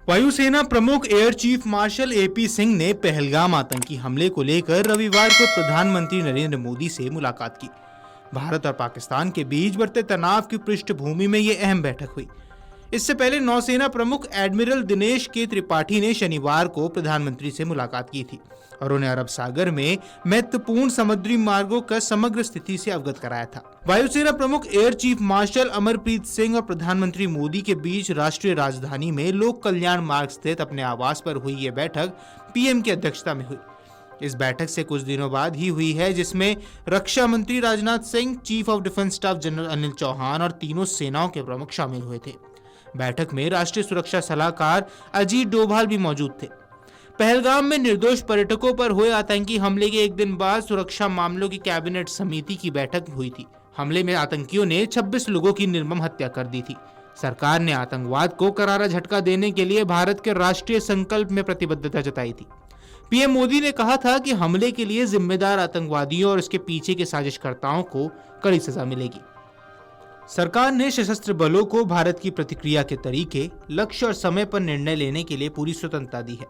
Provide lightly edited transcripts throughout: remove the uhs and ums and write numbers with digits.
वायुसेना प्रमुख air chief marshal AP Singh ने पहलगाम आतंकी हमले को लेकर रविवार को प्रधानमंत्री नरेंद्र मोदी से मुलाकात की। भारत और पाकिस्तान के बीच बढ़ते तनाव की पृष्ठभूमि में ये अहम बैठक हुई। इससे पहले नौसेना प्रमुख एडमिरल दिनेश के त्रिपाठी ने शनिवार को प्रधानमंत्री से मुलाकात की थी और उन्हें अरब सागर में महत्वपूर्ण समुद्री मार्गों का समग्र स्थिति से अवगत कराया था। वायुसेना प्रमुख air chief marshal Amarpreet Singh और प्रधानमंत्री मोदी के बीच राष्ट्रीय राजधानी में लोक कल्याण मार्ग स्थित अपने आवास पर हुई ये बैठक पीएम की अध्यक्षता में हुई। इस बैठक से कुछ दिनों बाद ही हुई है, जिसमें रक्षा मंत्री Rajnath Singh, chief of defence staff general Anil Chauhan और तीनों सेनाओं के प्रमुख शामिल हुए थे। बैठक में राष्ट्रीय सुरक्षा सलाहकार अजीत डोभाल भी मौजूद थे। पहलगाम में निर्दोष पर्यटकों पर हुए आतंकी हमले के एक दिन बाद सुरक्षा मामलों की कैबिनेट समिति की बैठक हुई थी। हमले में आतंकियों ने 26 लोगों की निर्मम हत्या कर दी थी। सरकार ने आतंकवाद को करारा झटका देने के लिए भारत के राष्ट्रीय संकल्प में प्रतिबद्धता जताई थी। पीएम मोदी ने कहा था कि हमले के लिए जिम्मेदार आतंकवादियों और उसके पीछे के साजिशकर्ताओं को कड़ी सजा मिलेगी। सरकार ने सशस्त्र बलों को भारत की प्रतिक्रिया के तरीके, लक्ष्य और समय पर निर्णय लेने के लिए पूरी स्वतंत्रता दी है।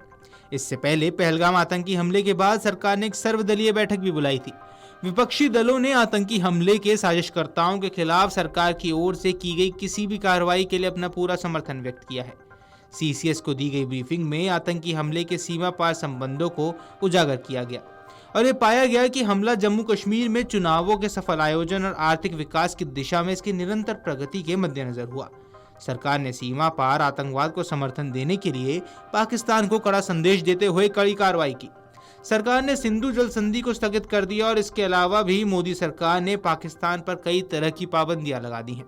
इससे पहले पहलगाम आतंकी हमले के बाद सरकार ने एक सर्वदलीय बैठक भी बुलाई थी। विपक्षी दलों ने आतंकी हमले के साजिशकर्ताओं के खिलाफ सरकार की ओर से की गई किसी भी कार्रवाई के लिए अपना पूरा समर्थन व्यक्त किया है। सीसीएस को दी गई ब्रीफिंग में आतंकी हमले के सीमा पार संबंधों को उजागर किया गया और ये पाया गया कि हमला जम्मू कश्मीर में चुनावों के सफल आयोजन और आर्थिक विकास की दिशा में इसकी निरंतर प्रगति के मद्देनजर हुआ। सरकार ने सीमा पार आतंकवाद को समर्थन देने के लिए पाकिस्तान को कड़ा संदेश देते हुए कड़ी कार्रवाई की। सरकार ने सिंधु जल संधि को स्थगित कर दिया और इसके अलावा भी मोदी सरकार ने पाकिस्तान पर कई तरह की पाबंदियां लगा दी हैं।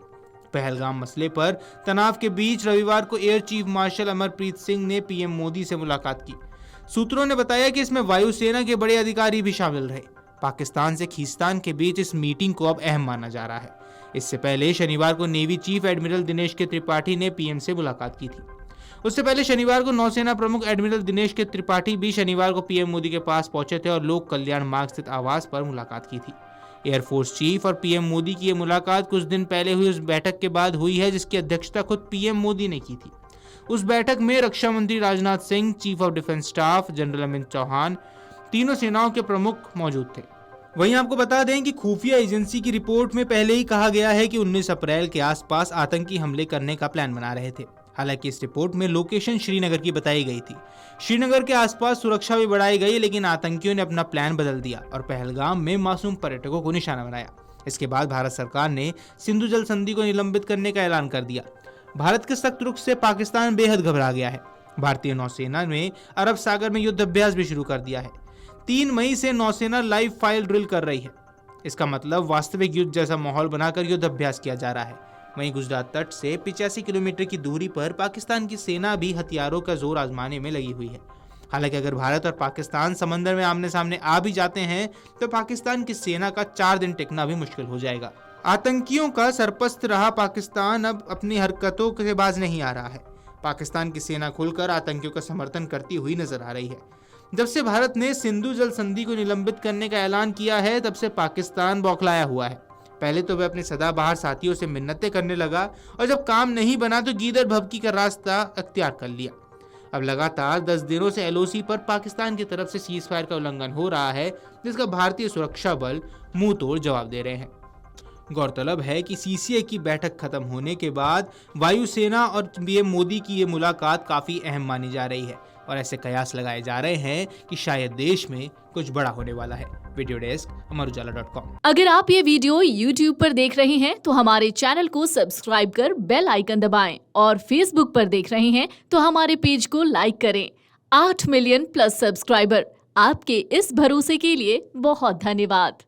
पहलगाम मसले पर तनाव के बीच रविवार को air chief marshal Amarpreet Singh ने पीएम मोदी से मुलाकात की। सूत्रों ने बताया कि इसमें वायुसेना के बड़े अधिकारी भी शामिल रहे। पाकिस्तान से खींचतान के बीच इस मीटिंग को अब अहम माना जा रहा है। इससे पहले शनिवार को नेवी चीफ एडमिरल दिनेश के त्रिपाठी ने पीएम से मुलाकात की थी। उससे पहले शनिवार को नौसेना प्रमुख एडमिरल दिनेश के त्रिपाठी भी शनिवार को पीएम मोदी के पास पहुंचे थे और लोक कल्याण मार्ग स्थित आवास पर मुलाकात की थी। एयरफोर्स चीफ और पीएम मोदी की यह मुलाकात कुछ दिन पहले हुई उस बैठक के बाद हुई है जिसकी अध्यक्षता खुद पीएम मोदी ने की थी। उस बैठक में रक्षा मंत्री Rajnath Singh, chief of defence staff general Anil Chauhan, तीनों सेनाओं के प्रमुख मौजूद थे। वहीं आपको बता दें कि खुफिया एजेंसी की रिपोर्ट में पहले ही कहा गया है कि 19 अप्रैल के आसपास आतंकी हमले करने का प्लान बना रहे थे। हालांकि इस रिपोर्ट में लोकेशन श्रीनगर की बताई गई थी। श्रीनगर के आसपास सुरक्षा भी बढ़ाई गई, लेकिन आतंकियों ने अपना प्लान बदल दिया और पहलगाम में मासूम पर्यटकों को निशाना बनाया। इसके बाद भारत सरकार ने सिंधु जल संधि को निलंबित करने का ऐलान कर दिया। भारत के सख्त रुख से पाकिस्तान बेहद घबरा गया है। भारतीय नौसेना ने अरब सागर में युद्ध अभ्यास भी शुरू कर दिया है। 3 मई से नौसेना लाइव फायर ड्रिल कर रही है। इसका मतलब वास्तविक युद्ध जैसा माहौल बनाकर युद्ध अभ्यास किया जा रहा है। वहीं गुजरात तट से 85 किलोमीटर की दूरी पर पाकिस्तान की सेना भी हथियारों का जोर आजमाने में लगी हुई है। हालांकि अगर भारत और पाकिस्तान समंदर में आमने सामने आ भी जाते हैं तो पाकिस्तान की सेना का 4 दिन टिकना भी मुश्किल हो जाएगा। आतंकियों का सरपस्त रहा पाकिस्तान अब अपनी हरकतों से बाज नहीं आ रहा है। पाकिस्तान की सेना खुलकर आतंकियों का समर्थन करती हुई नजर आ रही है। जब से भारत ने सिंधु जल संधि को निलंबित करने का ऐलान किया है, तब से पाकिस्तान बौखलाया हुआ है। पहले तो वह अपने सदाबहार साथियों से मिन्नतें करने लगा और जब काम नहीं बना तो गीदड़ भभकी का रास्ता अख्तियार कर लिया। अब लगातार 10 दिनों से एलओसी पर पाकिस्तान की तरफ से सीज फायर का उल्लंघन हो रहा है, जिसका भारतीय सुरक्षा बल मुंह तोड़ जवाब दे रहे हैं। गौरतलब है कि सीसीए की बैठक खत्म होने के बाद वायुसेना और पीएम मोदी की ये मुलाकात काफी अहम मानी जा रही है और ऐसे कयास लगाए जा रहे हैं कि शायद देश में कुछ बड़ा होने वाला है। Video desk amarujala.com। अगर आप ये वीडियो YouTube पर देख रहे हैं तो हमारे चैनल को सब्सक्राइब कर बेल आइकन दबाएं और Facebook पर देख रहे हैं तो हमारे पेज को लाइक करें। 8 मिलियन प्लस सब्सक्राइबर, आपके इस भरोसे के लिए बहुत धन्यवाद।